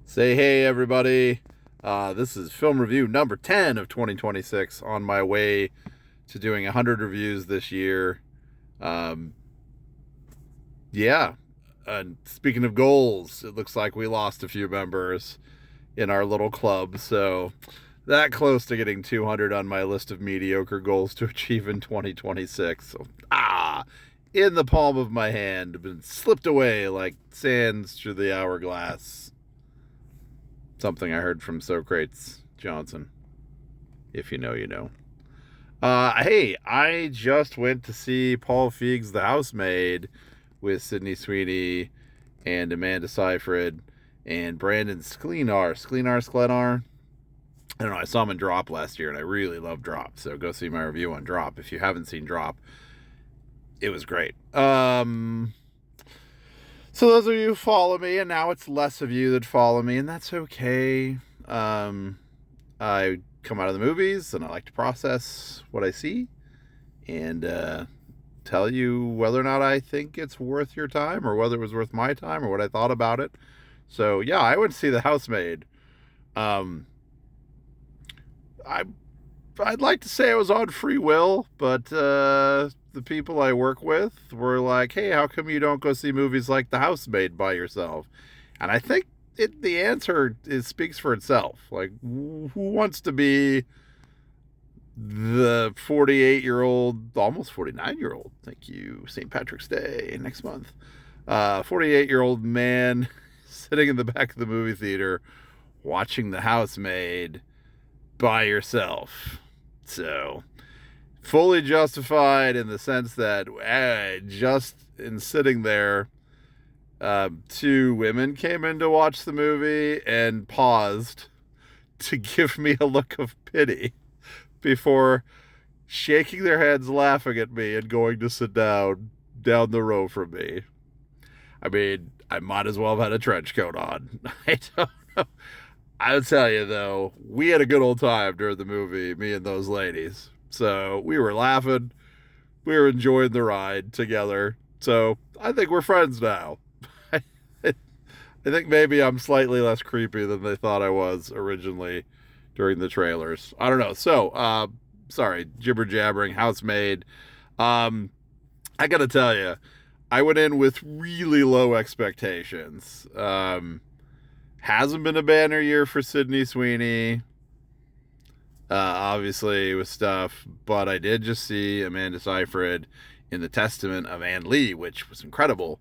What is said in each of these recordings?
Say hey, everybody. This is film review number 10 of 2026, on my way to doing 100 reviews this year. Um, yeah. And speaking of goals, it looks like we lost a few members in our little club. So that close to getting 200 on my list of mediocre goals to achieve in 2026. So, in the palm of my hand, been slipped away like sands through the hourglass. Something I heard from Socrates Johnson. If you know, you know. Hey, I just went to see Paul Feig's The Housemaid with Sydney Sweeney and Amanda Seyfried and Brandon Sklenar. I don't know. I saw him in Drop last year, and I really love Drop. So go see my review on Drop if you haven't seen Drop. It was great. So those of you who follow me, and now it's less of you that follow me, and that's okay. I come out of the movies, and I like to process what I see, and tell you whether or not I think it's worth your time, or whether it was worth my time, or what I thought about it. So yeah, I went to see The Housemaid. Um, I I'd like to say I was on free will, but the people I work with were like, "Hey, how come you don't go see movies like The Housemaid by yourself?" And I think the answer speaks for itself. Like, who wants to be the 48-year-old, almost 49-year-old? Thank you, St. Patrick's Day next month. 48-year-old man sitting in the back of the movie theater watching The Housemaid by yourself. So, fully justified in the sense that just in sitting there, two women came in to watch the movie and paused to give me a look of pity before shaking their heads, laughing at me, and going to sit down the row from me. I mean, I might as well have had a trench coat on. I don't know. I'll tell you though, we had a good old time during the movie, me and those ladies. So we were laughing, we were enjoying the ride together. So I think we're friends now. I think maybe I'm slightly less creepy than they thought I was originally during the trailers. I don't know. So, sorry, jibber jabbering, Housemaid. Um, I gotta tell you, I went in with really low expectations. Hasn't been a banner year for Sydney Sweeney, obviously with stuff, but I did just see Amanda Seyfried in The Testament of Anne Lee, which was incredible.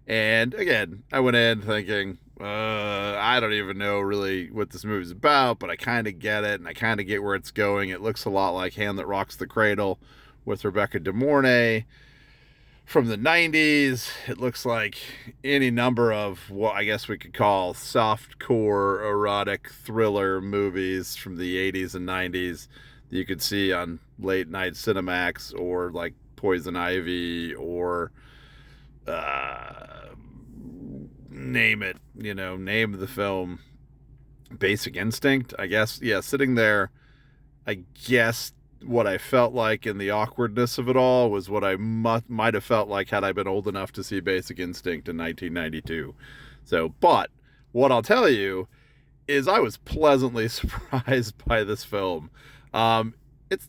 And again, I went in thinking, I don't even know really what this movie's about, but I kind of get it, and I kind of get where it's going. It looks a lot like Hand That Rocks the Cradle with Rebecca De Mornay from the 90s. It looks like any number of what I guess we could call soft-core erotic thriller movies from the 80s and 90s that you could see on late night Cinemax, or like Poison Ivy, or name it, name the film. Basic Instinct, I guess. Yeah, sitting there, I guess what I felt like in the awkwardness of it all was what I might have felt like had I been old enough to see Basic Instinct in 1992. So, but what I'll tell you is I was pleasantly surprised by this film. It's,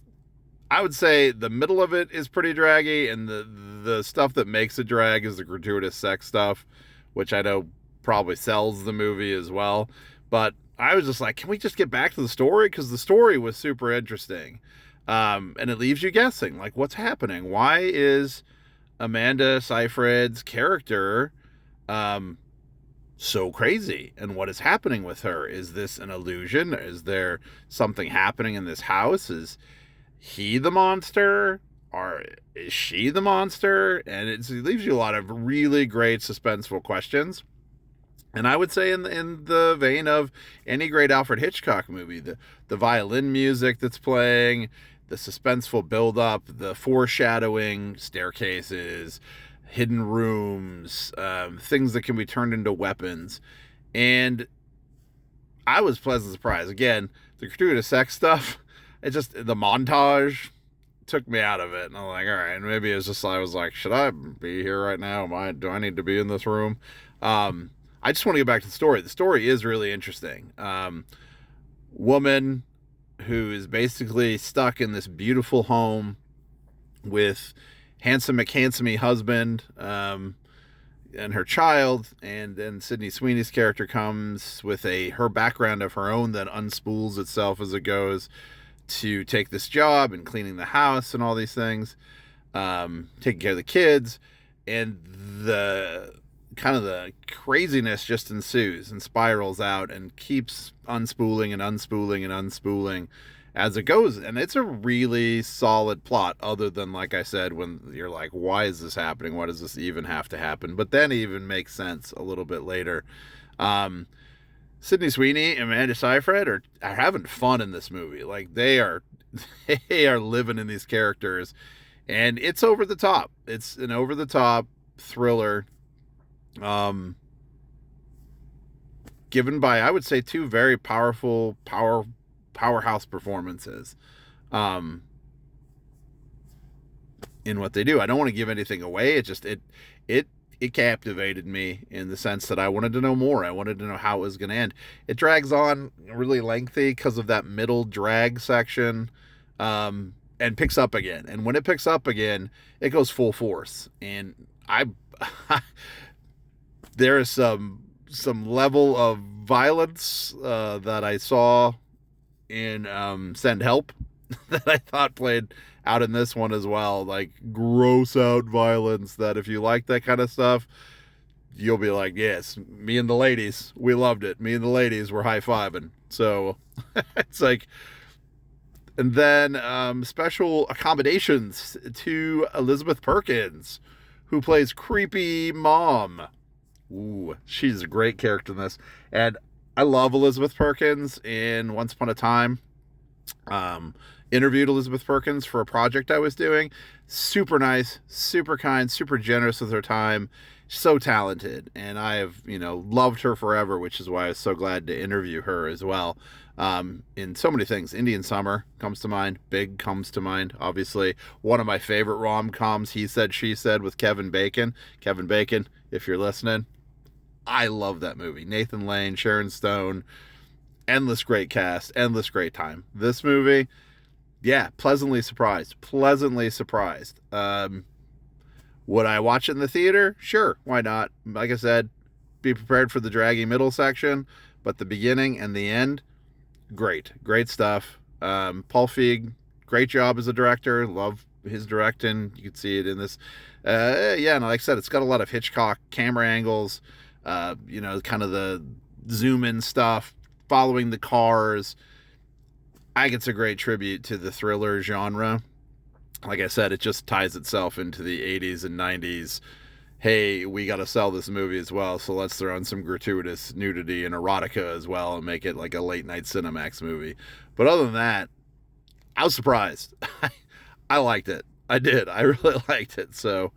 I would say the middle of it is pretty draggy, and the stuff that makes it drag is the gratuitous sex stuff, which I know probably sells the movie as well. But I was just like, can we just get back to the story? Because the story was super interesting. And it leaves you guessing, like, what's happening? Why is Amanda Seyfried's character so crazy? And what is happening with her? Is this an illusion? Is there something happening in this house? Is he the monster? Or is she the monster? And it leaves you a lot of really great suspenseful questions. And I would say in the vein of any great Alfred Hitchcock movie, the violin music that's playing, the suspenseful buildup, the foreshadowing, staircases, hidden rooms, things that can be turned into weapons. And I was pleasantly surprised. Again, the gratuitous sex stuff, it just, the montage took me out of it. And I'm like, all right, maybe it's just, I was like, should I be here right now? Do I need to be in this room? I just want to get back to the story. The story is really interesting. Woman who is basically stuck in this beautiful home with handsome McHandsome husband, and her child, and then Sydney Sweeney's character comes with her background of her own that unspools itself as it goes to take this job and cleaning the house and all these things, taking care of the kids, and the kind of the craziness just ensues and spirals out and keeps unspooling and unspooling and unspooling as it goes. And it's a really solid plot, other than, like I said, when you're like, why is this happening? Why does this even have to happen? But then it even makes sense a little bit later. Sydney Sweeney and Amanda Seyfried are having fun in this movie. Like, they are living in these characters, and it's over the top. It's an over the top thriller, given by, I would say, two very powerhouse performances, in what they do. I don't want to give anything away. It captivated me in the sense that I wanted to know more. I wanted to know how it was going to end. It drags on really lengthy because of that middle drag section, and picks up again. And when it picks up again, it goes full force. And there is some level of violence that I saw in Send Help that I thought played out in this one as well. Like, gross out violence that if you like that kind of stuff, you'll be like, yes, me and the ladies, we loved it. Me and the ladies were high-fiving. So it's like, and then special accommodations to Elizabeth Perkins, who plays creepy mom. Ooh, she's a great character in this. And I love Elizabeth Perkins. In Once Upon a Time, interviewed Elizabeth Perkins for a project I was doing. Super nice, super kind, super generous with her time. So talented. And I have, loved her forever, which is why I was so glad to interview her as well. In so many things. Indian Summer comes to mind. Big comes to mind, obviously. One of my favorite rom-coms, He Said, She Said, with Kevin Bacon. Kevin Bacon, if you're listening, I love that movie. Nathan Lane, Sharon Stone, endless great cast, endless great time. This movie, yeah, pleasantly surprised. Pleasantly surprised. Would I watch it in the theater? Sure, why not? Like I said, be prepared for the draggy middle section, but the beginning and the end, great. Great stuff. Paul Feig, great job as a director. Love his directing. You can see it in this. Yeah, and like I said, it's got a lot of Hitchcock camera angles, kind of the zoom in stuff, following the cars. I think it's a great tribute to the thriller genre. Like I said, it just ties itself into the 80s and 90s. Hey, we got to sell this movie as well, so let's throw in some gratuitous nudity and erotica as well and make it like a late night Cinemax movie. But other than that, I was surprised. I liked it. I did. I really liked it. So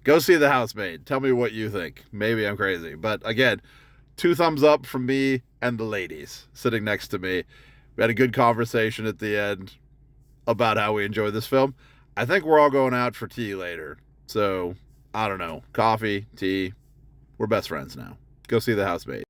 go see The Housemaid. Tell me what you think. Maybe I'm crazy. But again, 2 thumbs up from me and the ladies sitting next to me. We had a good conversation at the end about how we enjoy this film. I think we're all going out for tea later. So, I don't know. Coffee, tea. We're best friends now. Go see The Housemaid.